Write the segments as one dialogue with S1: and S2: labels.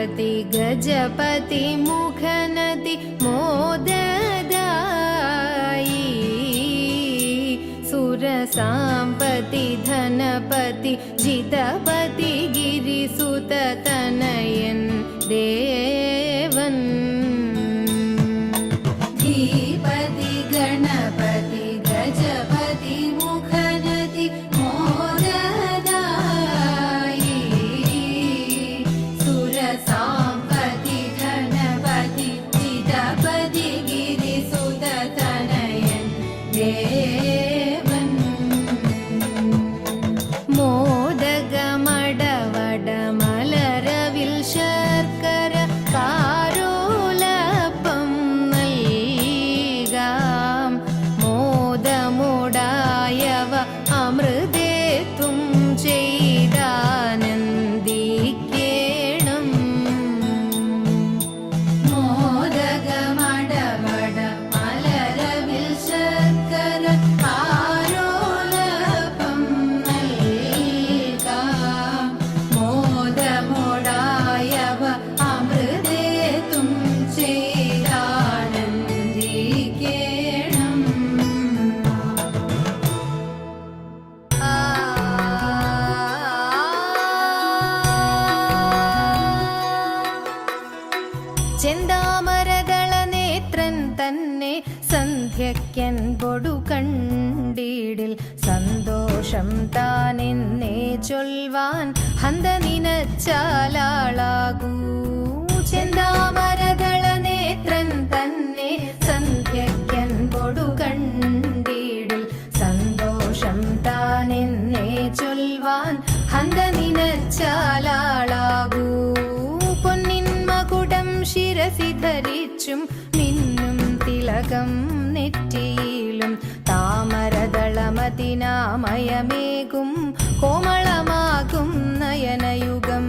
S1: गणपति गजपति मुखनति मोददायी सुरसाम्पति धनपति जितपति गिरिसुततनयन् देवन् धीपति गणपति गजपति मुखनति मोददायी सुरसाम्पति धनपति जितपति गिरिसुततनयन् देवन् मोदगमडवड मलरविल शर्कर कारोलപ്പം നൽകാം മോദമുടായവ അമൃതേത്തും ചെയ്താനന്ദിക്കേണം മോദഗമടവട മലരവിൽ ശർക്കര കാരോലപ്പം നൽകാം മോദമുടായവ അമൃതേത്തും ചെയ്താനന്ദിക്കേണം ചെന്താമരദള നേത്രൻ തന്നെ സന്ധ്യയ്ക്കൻപൊടു കണ്ടീടിൽ സന്തോഷം താനെന്നേ ചൊൽവാൻ ഹന്ത നിനച്ചാലാളാകൂ ചെന്താമരദള നേത്രൻ തന്നെ സന്ധ്യയ്ക്കൻപൊടു കണ്ടീടിൽ സന്തോഷം താനെന്നേ ചൊൽവാൻ ഹന്ത നിനച്ചാലാളാകൂ പൊന്നിൻ മകുടം ശിരസി ധരിച്ചും മിന്നും തിലകം നെറ്റിയിലും താമരദളമതിനാമയമേകും കോമളമാകും നയനയുഗം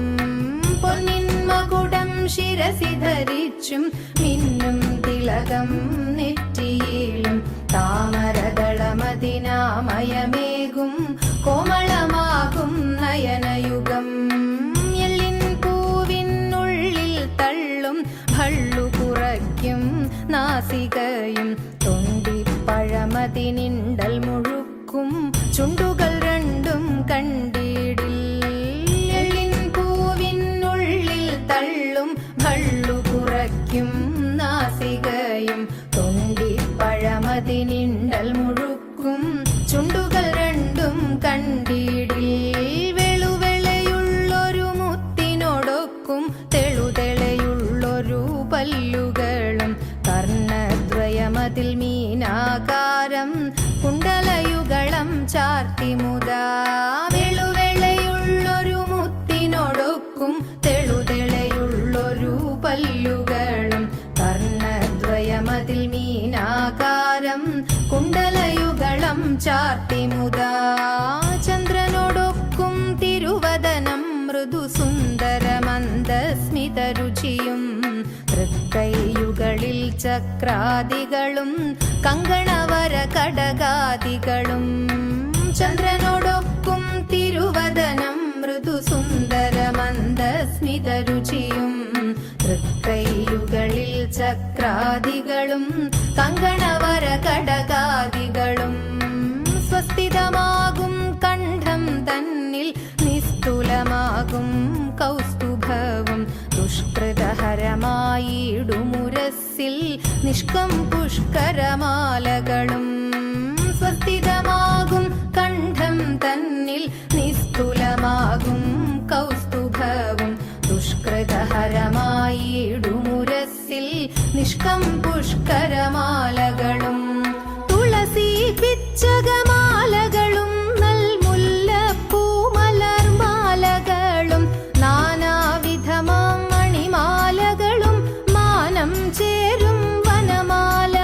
S1: പൊന്നിൻ മകുടം ശിരസി ധരിച്ചും മിന്നും തിലകം നെറ്റിയിലും താമരദളമതിനാമയമേകും കോമളമാകും നയനയുഗം ഭള്ളു കുറയ്ക്കും നാസികയും തൊണ്ടിപ്പഴമതിനിണ്ടൽ മുഴുക്കും ചുണ്ടുകൾ രണ്ടും കണ്ടീടിൽ എള്ളിൻ പൂവിനുള്ളിൽ തള്ളും ഭള്ളു കുറയ്ക്കും നാസികയും തൊണ്ടിപ്പഴമതിനിണ്ടൽ മുഴുക്കും ചുണ്ടുകൾ രണ്ടും കണ്ടീടിൽ വെളുവെളയുള്ളൊരു മുത്തിനോടൊക്കും തെളുതെളയുള്ളൊരു പല്ലുകളും കർണദ്വയമതിൽ മീനാകാരം കുണ്ടലയുഗളം ചാർത്തിമുതാ വെളുവെളയുള്ളൊരു മുത്തിനോടൊക്കും തെളുതെളയുള്ളൊരു പല്ലുകളും കർണദ്വയമതിൽ മീനാകാരം കുണ്ടലയുഗളം ചാർത്തിമുതാ ചന്ദ്രനോടൊക്കും തിരുവദനം മൃദു സുന്ദരമന്ദസ്മിതരുചിയും തൃക്കൈയുകളിൽ ചക്രാദികളും കങ്കണവര കടകാദികളും ചന്ദ്രനോടൊക്കും തിരുവദനം മൃദു സുന്ദരമന്ദസ്മിതരുചിയും തൃക്കൈയുകളിൽ ചക്രാദികളും കങ്കണവര കടകാദികളും സ്വസ്ഥിതമാകും കണ്ഠം തന്നിൽ നിസ്തുലമാകും കൗസ്തുഭവും ദുഷ്കൃതഹരമായിടുമുരസ്സിൽ നിഷ്കം പുഷ്കരമാലകളും സ്വസ്ഥിതമാകും കണ്ഠം തന്നിൽ നിസ്തുലമാകും കൗസ്തുഭവും ദുഷ്കൃതഹരമായിടുമുരസ്സിൽ നിഷ്കം പുഷ്കരമാലകളും തുളസി പിച്ചകമാലകളും നൽമുല്ലപ്പൂമലർമാലകളും നാനാവിധമാം മണിമാലകളും മാനം ചേരും വനമാല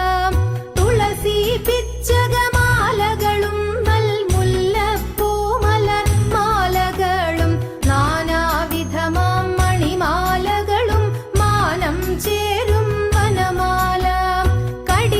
S1: തുളസി പിച്ചകമാലകളും നൽമുല്ലപ്പൂമലർമാലകളും നാനാവിധമാം മണിമാലകളും മാനം ചേരും വനമാല കടി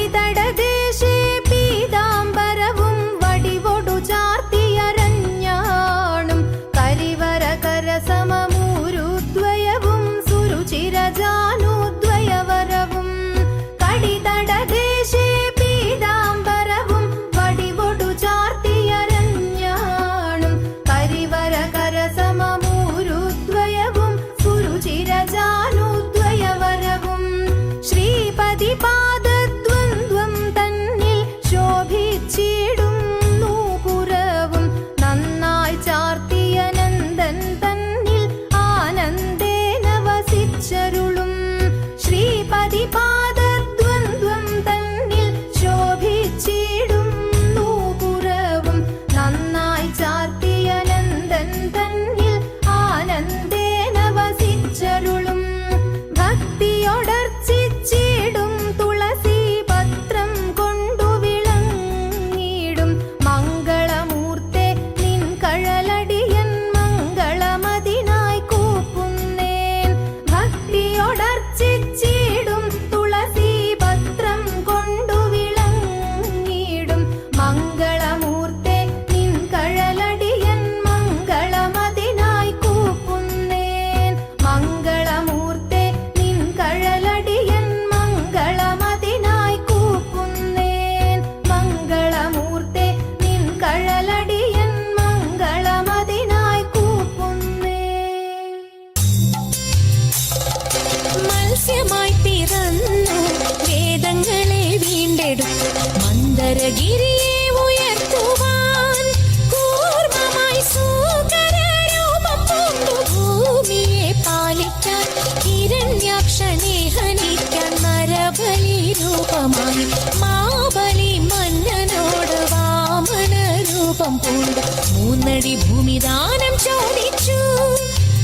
S2: രൂപമായി മാബലി മന്നനോട് വാമന രൂപം പൂണ്ട് 3 അടി ഭൂമിദാനം ചോദിച്ചു.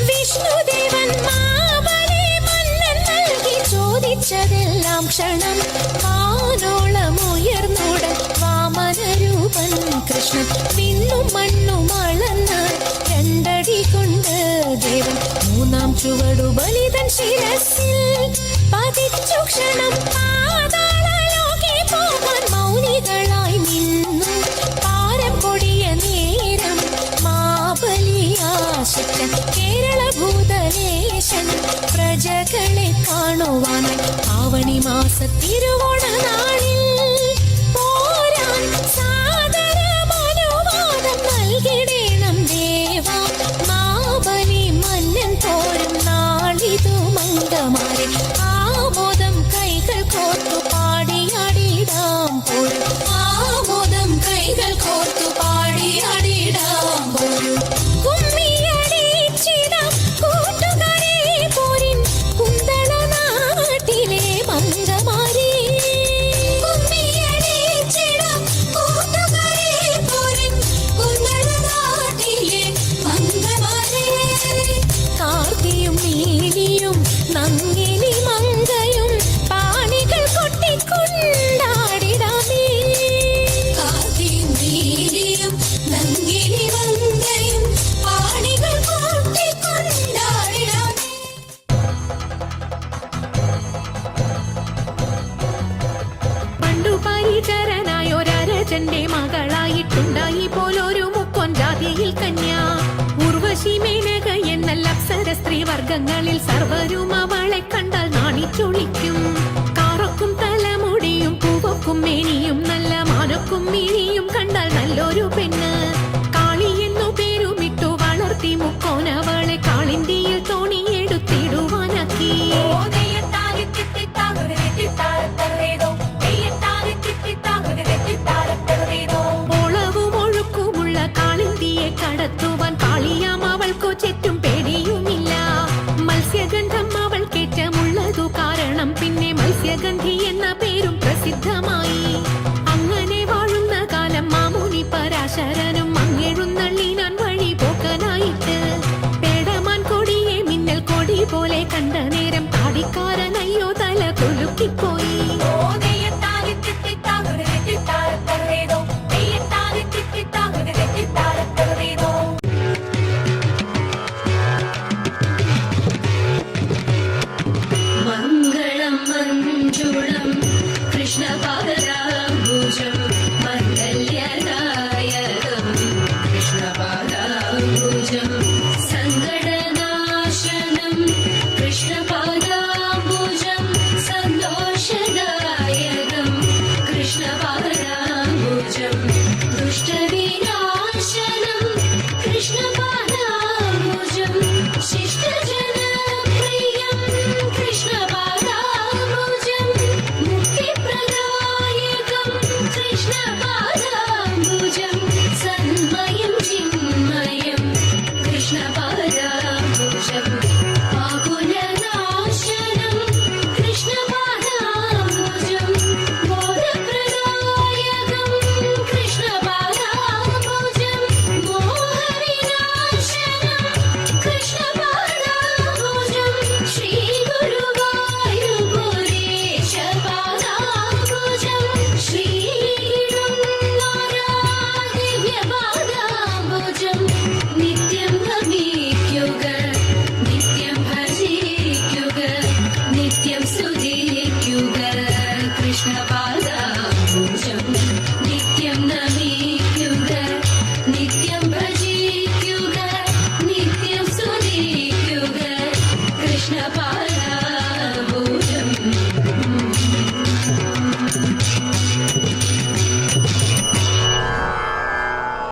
S2: വിഷ്ണുദേവൻ മാബലി മന്നൻ നൽകി ചോദിച്ചതെല്ലാം ക്ഷണം വാനോളം ഉയർന്നുടൻ വാമനരൂപൻ കൃഷ്ണൻ വിണ്ണും മണ്ണും അളന്ന് 2 അടി കൊണ്ട് ദേവൻ 3-ാം ചുവടു ബലിതൻ ശിരസിൽ പതിച്ചു. ക്ഷണം പാതാളലോകെ പോകാൻ മൗനികളായി നിന്നു. പാരം പൊടിയ നേരം മാബലിയാശിച്ചൻ കേരള ഭൂതലേശൻ പ്രജകളെ കാണുവാനായി ആവണി മാസ തിരുവോണ നാളിൽ പോരാൻ സാദരമനുവാദം നൽകിടേണം ദേവ. മാബലി മന്നൻ പോരും നാളിതു മംഗമാരെ ആമോദം കൈകൾ കോർത്തു പാടിയാടിടാം പോരും. ആമോദം കൈകൾ കോർത്തു പാടിയാടിടാം പോരും. കുമ്മിയടിച്ചിടാം കൂട്ടുകാരെ പോരിൻ കുന്തള നാട്ടിലെ മംഗമാരെ. കുമ്മിയടിച്ചിടാം കൂട്ടുകാരെ പോരിൻ കുന്തള നാട്ടിലെ മംഗമാരെ. കാർത്തിയും നീലിയും നങ്ങിനി മങ്കയും പാണികൾ കൊട്ടിക്കൊണ്ടാടിടാമേ. കാർത്തിയും നീലിയും നങ്ങിനി മങ്കയും പാണികൾ കൊട്ടിക്കൊണ്ടാടിടാമേ.
S1: പണ്ടു പരിചരനായൊരരജന്റെ മകളായിട്ടുണ്ടായി പോലൊരു മുക്കൊൻ ജാതിയിൽ കന്യ. ഉർവശി മേനക എന്നല്ല അപ്സര സ്ത്രീ വർഗങ്ങളിൽ സർവരും അവളെ കണ്ടാൽ നാണിച്ചൊളിക്കും. കാറൊക്കും തലമുടിയും പൂവൊക്കും മേനിയും നല്ല മാനൊക്കും മിഴിയും കണ്ടാൽ നല്ലൊരു പെണ്ണ്. കാളി എന്നു പേരുമിട്ടു വളർത്തി മുക്കോൻ അവളെ കാളിന്തിയിൽ തോണിയെടുത്തിടുവാനാക്കി. ഓളവും ഒഴുക്കുമുള്ള കാളിന്തിയെ കടത്തുവാൻ കാളിയാം അവൾക്കു ചുറ്റും പേടിയുമില്ല. മത്സ്യഗന്ധം അവൾ കേറ്റമുള്ളതു കാരണം പിന്നെ മത്സ്യഗന്ധി എന്ന പേരും പ്രസിദ്ധമായി. അങ്ങനെ വാഴുന്ന കാലം മാമുനി പരാശരനും മങ്ങെഴുന്നള്ളിനാൻ വഴി പോക്കനായിട്ട്. പേടമാൻ കൊടിയെ മിന്നൽ കൊടി പോലെ കണ്ട നേരം താടിക്കാരനയ്യോ തല കുലുക്കിപ്പോയി.
S2: മംഗളം മഞ്ജുളം കൃഷ്ണപാദാംബുജം മംഗല്യദായകം കൃഷ്ണപാദാംബുജം സങ്കടനാശനം കൃഷ്ണപാദാംബുജം സന്തോഷദായകം കൃഷ്ണപാദാംബുജം ദുഷ്ടവിനാശനം കൃഷ്ണപാദാംബുജം ശിഷ്ടജനപ്രിയം കൃഷ്ണപാദാംബുജം മുക്തിപ്രദായകം കൃഷ്ണപാദാംബുജം സന്മയം ചിന്മയം കൃഷ്ണപാദാംബുജം ആകുലനാശനം കൃഷ്ണപാദാംബുജം ബോധപ്രദായകം കൃഷ്ണപാദാംബുജം മോഹവിനാശനം കൃഷ്ണപാദാംബുജം ശ്രീഗുരുവായൂരേശപാദാംബുജം ശ്രീദിവ്യപാദാംബുജം നിത്യം നമിക്കുക നിത്യം ഭജിക്കുക നിത്യം സ്തുതിക്കുക കൃഷ്ണപാദാംബുജം നിത്യം നമിക്കുക നിത്യം ഭജിക്കുക നിത്യം സ്തുതിക്കുക കൃഷ്ണപാദാംബുജം